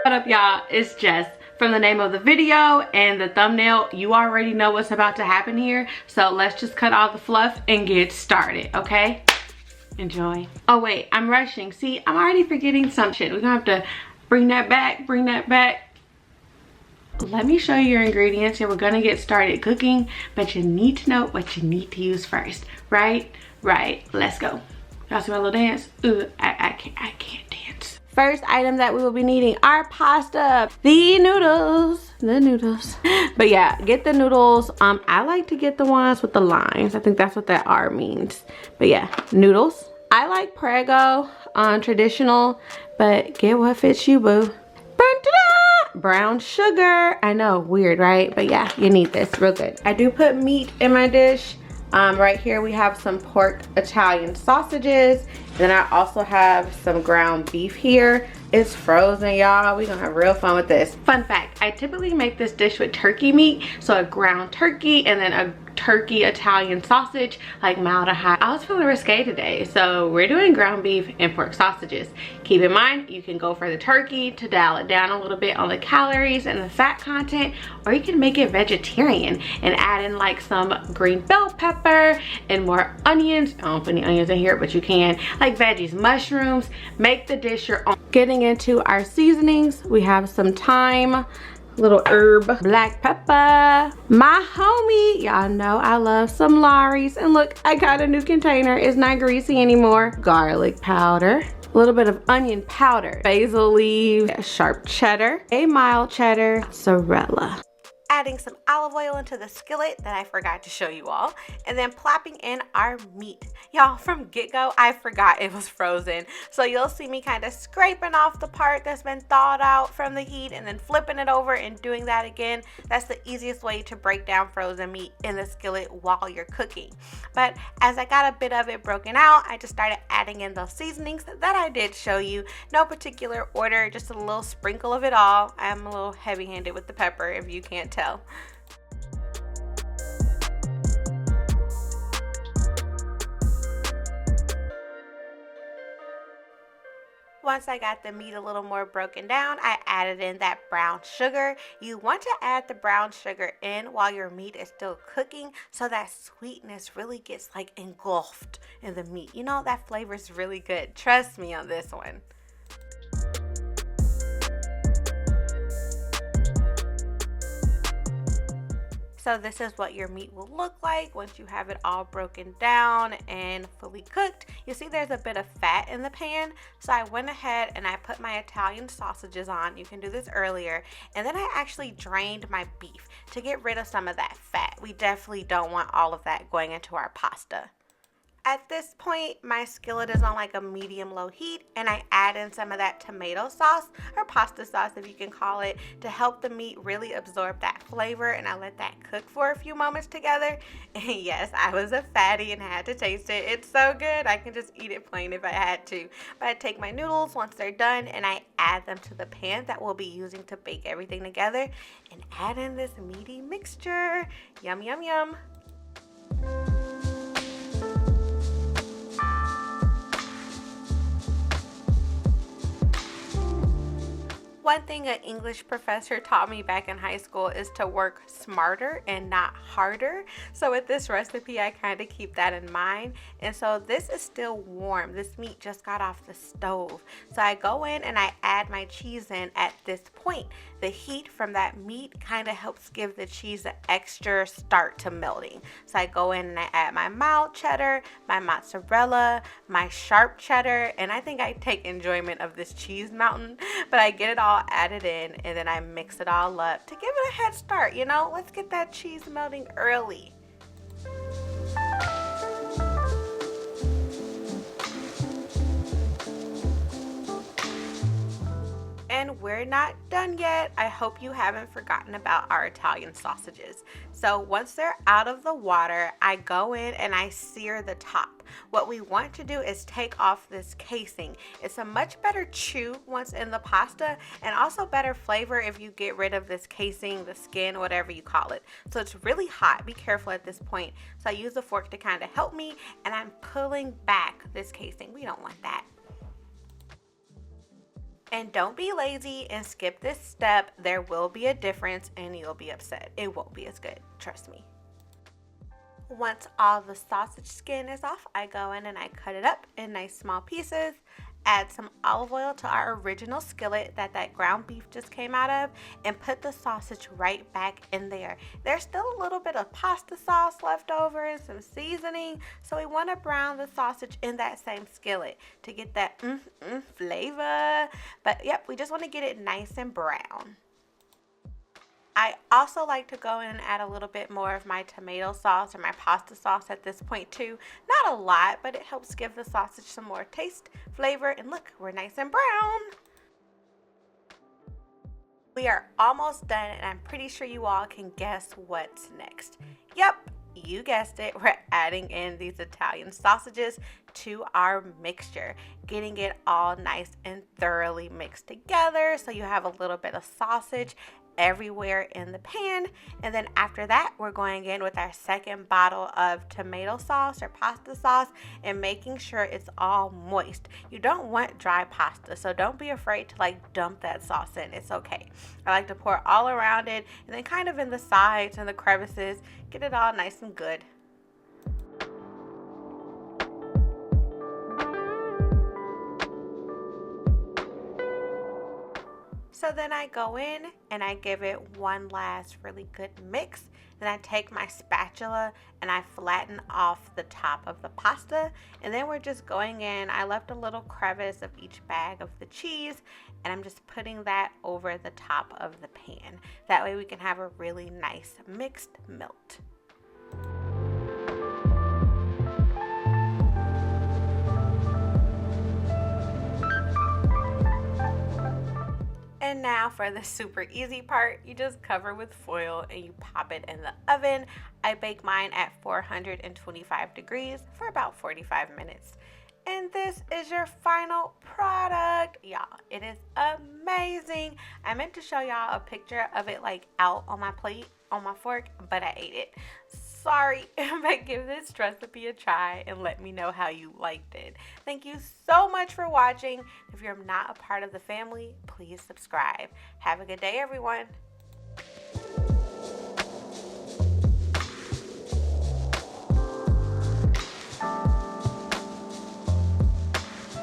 What up, y'all? It's Jess. From the name of the video and the thumbnail, you already know what's about to happen here. So let's just cut all the fluff and get started, okay? Enjoy. Oh wait, I'm rushing. See, I'm already forgetting some shit. We're gonna have to bring that back, Let me show you your ingredients and we're gonna get started cooking, but you need to know what you need to use first, right? Right, let's go. Y'all see my little dance? Ooh, I can't dance. First item that we will be needing are pasta, the noodles. But yeah, get the noodles. I like to get the ones with the lines. I think that's what that R means. But yeah, noodles. I like Prego, traditional, but get what fits you, boo. Brown sugar. I know, weird, right? But yeah, you need this, real good. I do put meat in my dish. Right here we have some pork Italian sausages. Then I also have some ground beef here. It's frozen, y'all. We're gonna have real fun with this. Fun fact, I typically make this dish with turkey meat. So a ground turkey and then a turkey Italian sausage, like mild to high. I was feeling risque today, so we're doing ground beef and pork sausages. Keep in mind, you can go for the turkey to dial it down a little bit on the calories and the fat content, or you can make it vegetarian and add in like some green bell pepper and more onions. I don't put any onions in here, but you can, like veggies, mushrooms. Make the dish your own. Getting into our seasonings, we have some thyme, little herb, black pepper, my homie, y'all know I love some Lawry's, and look, I got a new container. It's not greasy anymore. Garlic powder, a little bit of onion powder, basil leaves, sharp cheddar, a mild cheddar, mozzarella. Adding some olive oil into the skillet that I forgot to show you all, and then plopping in our meat. Y'all, from get-go, I forgot it was frozen. So you'll see me kind of scraping off the part that's been thawed out from the heat and then flipping it over and doing that again. That's the easiest way to break down frozen meat in the skillet while you're cooking. But as I got a bit of it broken out, I just started adding in those seasonings that I did show you. No particular order, just a little sprinkle of it all. I'm a little heavy-handed with the pepper, if you can't tell. Once I got the meat a little more broken down, I added in that brown sugar. You want to add the brown sugar in while your meat is still cooking so that sweetness really gets like engulfed in the meat. You know, that flavor is really good. Trust me on this one. So this is what your meat will look like once you have it all broken down and fully cooked. You see there's a bit of fat in the pan. So I went ahead and I put my Italian sausages on. You can do this earlier. And then I actually drained my beef to get rid of some of that fat. We definitely don't want all of that going into our pasta. At this point, my skillet is on like a medium-low heat, and I add in some of that tomato sauce, or pasta sauce if you can call it, to help the meat really absorb that flavor, and I let that cook for a few moments together. And yes, I was a fatty and had to taste it. It's so good. I can just eat it plain if I had to. But I take my noodles once they're done, and I add them to the pan that we'll be using to bake everything together, and add in this meaty mixture. Yum, yum, yum. One thing an English professor taught me back in high school is to work smarter and not harder. So with this recipe, I kind of keep that in mind. And so this is still warm. This meat just got off the stove. So I go in and I add my cheese in at this point. The heat from that meat kind of helps give the cheese an extra start to melting. So I go in and I add my mild cheddar, my mozzarella, my sharp cheddar, and I think I take enjoyment of this cheese mountain, but I get it all added in and then I mix it all up to give it a head start. You know, let's get that cheese melting early. And we're not done yet. I hope you haven't forgotten about our Italian sausages. So once they're out of the water, I go in and I sear the top. What we want to do is take off this casing. It's a much better chew once in the pasta, and also better flavor if you get rid of this casing, the skin, whatever you call it. So it's really hot. Be careful at this point. So I use a fork to kind of help me, and I'm pulling back this casing. We don't want that. And don't be lazy and skip this step. There will be a difference and you'll be upset. It won't be as good, trust me. Once all the sausage skin is off, I go in and I cut it up in nice small pieces. Add some olive oil to our original skillet that ground beef just came out of, and put the sausage right back in there. There's still a little bit of pasta sauce left over and some seasoning, so we want to brown the sausage in that same skillet to get that flavor. But yep, we just want to get it nice and brown. I also like to go in and add a little bit more of my tomato sauce or my pasta sauce at this point too. Not a lot, but it helps give the sausage some more taste, flavor, and look, we're nice and brown. We are almost done, and I'm pretty sure you all can guess what's next. Yep, you guessed it, we're adding in these Italian sausages to our mixture, getting it all nice and thoroughly mixed together so you have a little bit of sausage everywhere in the pan. And then after that, we're going in with our second bottle of tomato sauce or pasta sauce and making sure it's all moist. You don't want dry pasta, so don't be afraid to like dump that sauce in. It's okay. I like to pour all around it and then kind of in the sides and the crevices, get it all nice and good. So then I go in and I give it one last really good mix. Then I take my spatula and I flatten off the top of the pasta. And then we're just going in. I left a little crevice of each bag of the cheese, and I'm just putting that over the top of the pan. That way we can have a really nice mixed melt. And now for the super easy part, you just cover with foil and you pop it in the oven. I bake mine at 425 degrees for about 45 minutes. And this is your final product. Y'all, it is amazing. I meant to show y'all a picture of it like out on my plate, on my fork, but I ate it. Sorry, but give this recipe a try and let me know how you liked it. Thank you so much for watching. If you're not a part of the family, please subscribe. Have a good day, everyone.